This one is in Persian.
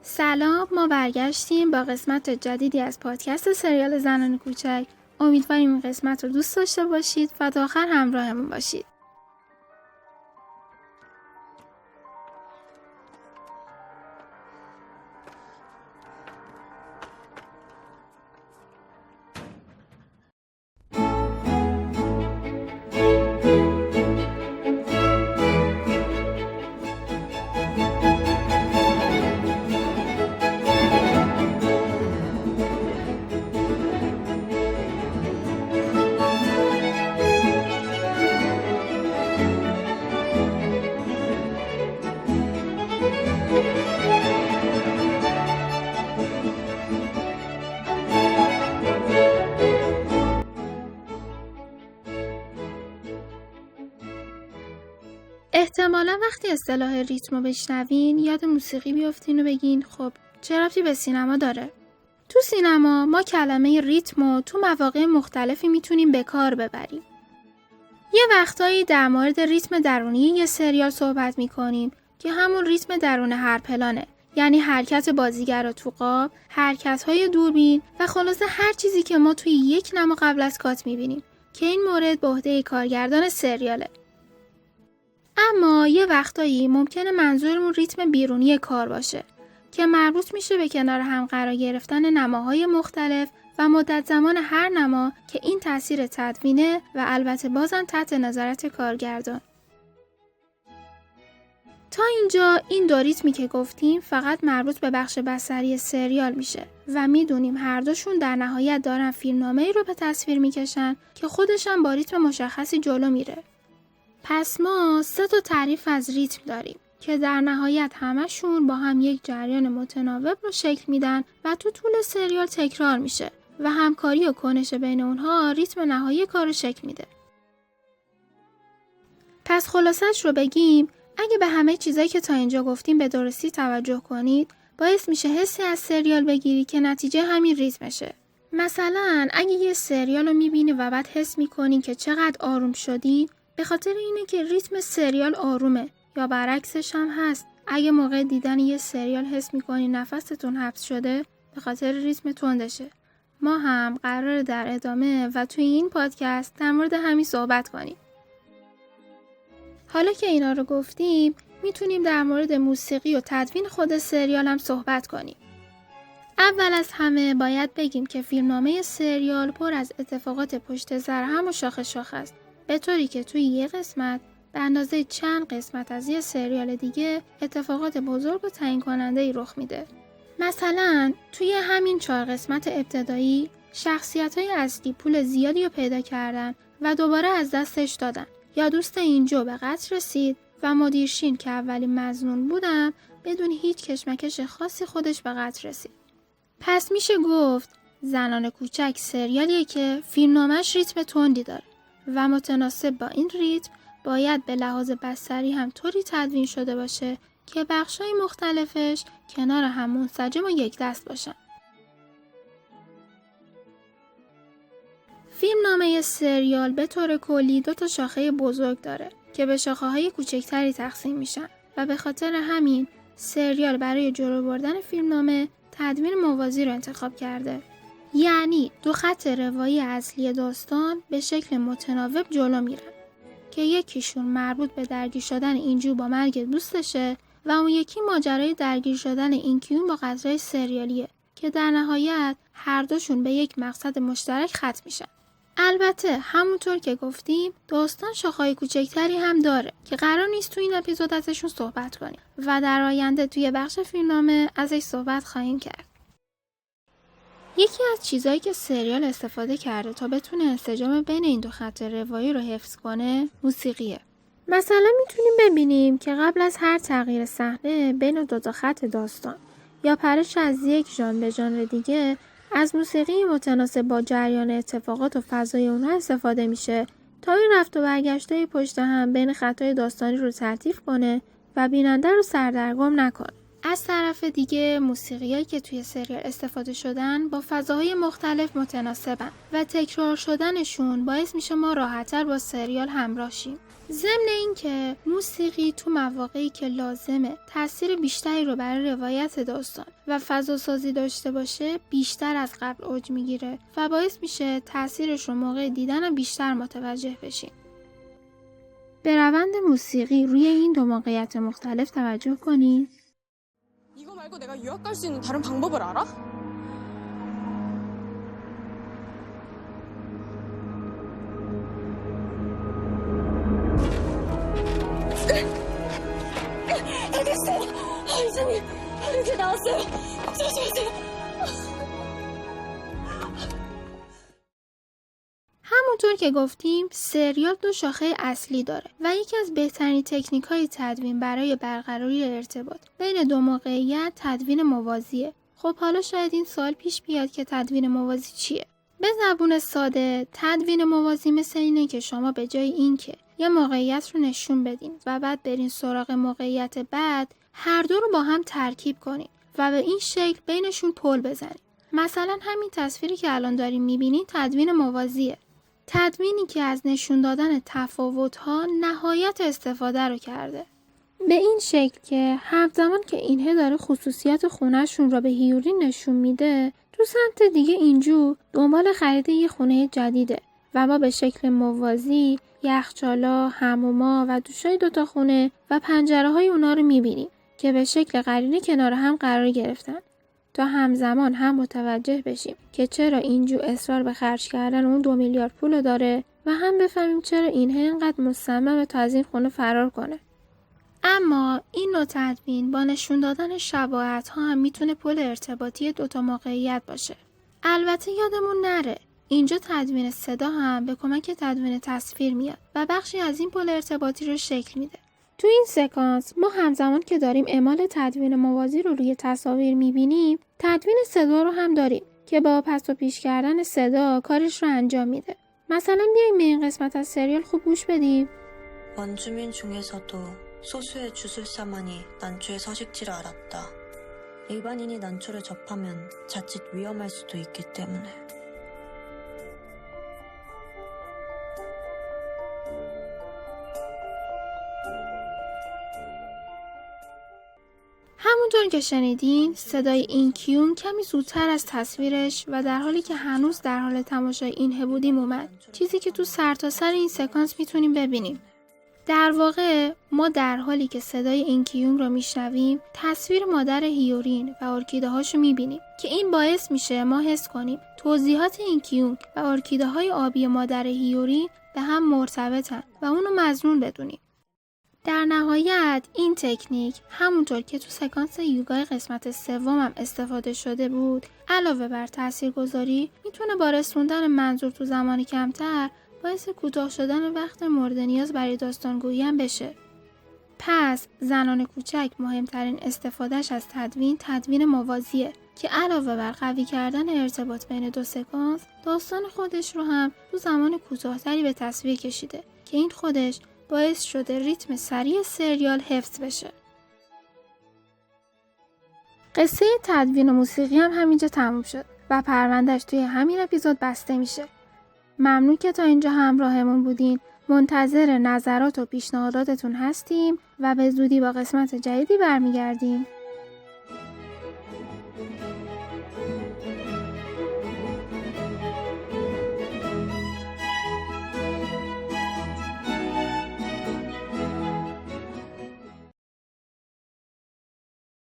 سلام، ما برگشتیم با قسمت جدیدی از پادکست سریال زنان کوچک. امیدواریم این قسمت رو دوست داشته باشید و تا آخر همراهمون باشید. احتمالا وقتی اصطلاح ریتم رو بشنوین یاد موسیقی بیافتین و بگین خب چه ربطی به سینما داره؟ تو سینما ما کلمه ریتم رو تو مواقع مختلفی میتونیم به کار ببریم. یه وقتایی در مورد ریتم درونی یه سریال صحبت میکنیم که همون ریتم درون هر پلانه، یعنی حرکت بازیگرا تو قاب، حرکت‌های دوربین و خلاصه هر چیزی که ما توی یک نما قبل از کات میبینیم که این مورد به عهده کارگردان سریاله. اما یه وقتایی ممکنه منظورمون ریتم بیرونی کار باشه که مربوط میشه به کنار هم قرار گرفتن نماهای مختلف و مدت زمان هر نما که این تاثیر تدوینه و البته بازم تحت نظارت کارگردان. تا اینجا این دو ریتمی که گفتیم فقط مربوط به بخش بصری سریال میشه و میدونیم هر دوشون در نهایت دارن فیلمنامه‌ای رو به تصویر میکشن که خودشم با ریتم مشخصی جلو میره. پس ما 3 تعریف از ریتم داریم که در نهایت همشون با هم یک جریان متناوب رو شکل میدن و تو طول سریال تکرار میشه و همکاری و کنش بین اونها ریتم نهایی کار رو شکل میده. پس خلاصش رو بگیم، اگه به همه چیزایی که تا اینجا گفتیم به درستی توجه کنید، باعث میشه حسی از سریال بگیری که نتیجه همین ریتمشه. مثلا اگه یه سریال رو میبینی و بعد حس میکنی که چقدر آروم شدی، به خاطر اینه که ریتم سریال آرومه، یا برعکسش هم هست. اگه موقع دیدن یه سریال حس میکنی نفستون حبس شده، به خاطر ریتم تندشه. ما هم قراره در ادامه و توی این پادکست در مورد همین صحبت کنیم. حالا که اینا رو گفتیم، میتونیم در مورد موسیقی و تدوین خود سریال هم صحبت کنیم. اول از همه باید بگیم که فیلمنامه سریال پر از اتفاقات پشت سر هم و شاخه است. به طوری که توی یه قسمت به اندازه چند قسمت از یه سریال دیگه اتفاقات بزرگ و تعیین کننده‌ای رخ میده. مثلا توی همین 4 قسمت ابتدایی شخصیت‌های اصلی پول زیادی رو پیدا کردن و دوباره از دستش دادن، یا دوست اینجا به قتل رسید و مدیرشین که اولین مظنون بودن بدون هیچ کشمکش خاصی خودش به قتل رسید. پس میشه گفت زنان کوچک سریالیه که فیلمنامه‌اش ریتم تندی داره و متناسب با این ریتم باید به لحاظ بصری هم طوری تدوین شده باشه که بخشای مختلفش کنار هم منسجم و یک دست باشن. فیلمنامه سریال به طور کلی 2 شاخه بزرگ داره که به شاخه‌های کوچکتری تقسیم میشن و به خاطر همین سریال برای جلو بردن فیلمنامه تدوین موازی رو انتخاب کرده. یعنی 2 خط روایی اصلی داستان به شکل متناوب جلو میرن که یکیشون مربوط به درگیر شدن اینجو با مرگ دوستشه و اون یکی ماجرای درگیر شدن اینکیون با قتل‌های سریالیه که در نهایت هر دوشون به یک مقصد مشترک ختم میشن. البته همونطور که گفتیم داستان شاخه‌های کوچکتری هم داره که قرار نیست تو این اپیزود ازشون صحبت کنیم و در آینده توی بخش فیلمنامه ازش صحبت خواهیم کرد. یکی از چیزایی که سریال استفاده کرده تا بتونه انسجام بین این 2 خط روایی رو حفظ کنه موسیقیه. مثلا میتونیم ببینیم که قبل از هر تغییر صحنه بین 2 خط داستان یا پرش از یک ژانر به ژانر دیگه از موسیقی متناسب با جریان اتفاقات و فضای اونها استفاده میشه تا این رفت و برگشتای پشت هم بین خطای داستانی رو تلطیف کنه و بیننده رو سردرگم نکنه. از طرف دیگه موسیقیایی که توی سریال استفاده شدن با فضاهای مختلف متناسبن و تکرار شدنشون باعث میشه ما راحت‌تر با سریال همراه شیم. ضمن اینکه موسیقی تو مواقعی که لازمه تاثیر بیشتری رو برای روایت داستان و فضا سازی داشته باشه بیشتر از قبل اوج میگیره و باعث میشه تاثیرش رو موقع دیدن بیشتر متوجه بشیم. به روند موسیقی روی این دو موقعیت مختلف توجه کنید. 이거 말고 내가 유학 갈 수 있는 다른 방법을 알아? 알겠어요. 이사님, 이제 나왔어요. 조심하세요. همونطور که گفتیم سریال دو شاخه اصلی داره و یکی از بهترین تکنیک‌های تدوین برای برقراری ارتباط بین دو موقعیت تدوین موازیه. خب حالا شاید این سوال پیش بیاد که تدوین موازی چیه؟ به زبون ساده تدوین موازی مثل اینه که شما به جای اینکه یه موقعیت رو نشون بدین و بعد برین سراغ موقعیت بعد هر دو رو با هم ترکیب کنین و به این شکل بینشون پل بزنین. مثلا همین تصویری که الان داریم می‌بینید تدوین موازیه. تدوینی که از نشون دادن تفاوت‌ها نهایت استفاده رو کرده. به این شکل که همزمان که اینه داره خصوصیات خونه‌شون رو به هیورین نشون میده، تو سمت دیگه اینجو دنبال خرید یه خونه جدیده و ما به شکل موازی یخچالا، حموما و دوشای دوتا خونه و پنجره‌های اونا رو میبینیم که به شکل قرینه کنار هم قرار گرفتن. تا همزمان هم متوجه بشیم که چرا اینجور اصرار به خرج کردن اون 2 میلیارد پول داره و هم بفهمیم چرا اینها اینقدر مصممه تا از این خونه فرار کنه. اما این نوع تدوین با نشون دادن شباهت ها هم میتونه پل ارتباطی دوتا موقعیت باشه. البته یادمون نره اینجا تدوین صدا هم به کمک تدوین تصویر میاد و بخشی از این پل ارتباطی رو شکل میده. تو این سکانس ما همزمان که داریم اعمال تدوین موازی رو روی تصاویر میبینیم تدوین صدا رو هم داریم که با پس و پیش کردن صدا کارش رو انجام میده. مثلا بیاییم به این قسمت از سریال خوب گوش بدیم. 원주민 중에서도 소수의 주술사만이 난초의 서식지를 알았다. 일반인이 난초를 접하면 자칫 위험할 수도 있기 때문에. همونطور که شنیدین صدای اینکیون کمی زودتر از تصویرش و در حالی که هنوز در حال تماشای اینه بودیم اومد، چیزی که تو سرتاسر این سکانس میتونیم ببینیم. در واقع ما در حالی که صدای اینکیون رو میشنویم تصویر مادر هیورین و ارکیده هاشو میبینیم که این باعث میشه ما حس کنیم توضیحات اینکیون و ارکیده های آبی مادر هیورین به هم مرتبطن و اونو مظنون بدونیم. در نهایت این تکنیک همونطور که تو سکانس یوگای قسمت سومم استفاده شده بود علاوه بر تاثیرگذاری میتونه با رسوندن منظور تو زمان کمتر باعث کوتاه شدن وقت مورد نیاز برای داستانگویی هم بشه. پس زنان کوچک مهمترین استفادهش از تدوین موازیه که علاوه بر قوی کردن ارتباط بین دو سکانس داستان خودش رو هم تو زمان کوتاه‌تری به تصویر کشیده که این خودش باعث شده ریتم سریع سریال حفظ بشه. قصه تدوین و موسیقی هم همینجا تموم شد و پروندهش توی همین اپیزود بسته میشه. ممنون که تا اینجا همراهمون بودین. منتظر نظرات و پیشنهاداتتون هستیم و به زودی با قسمت جدیدی برمیگردیم.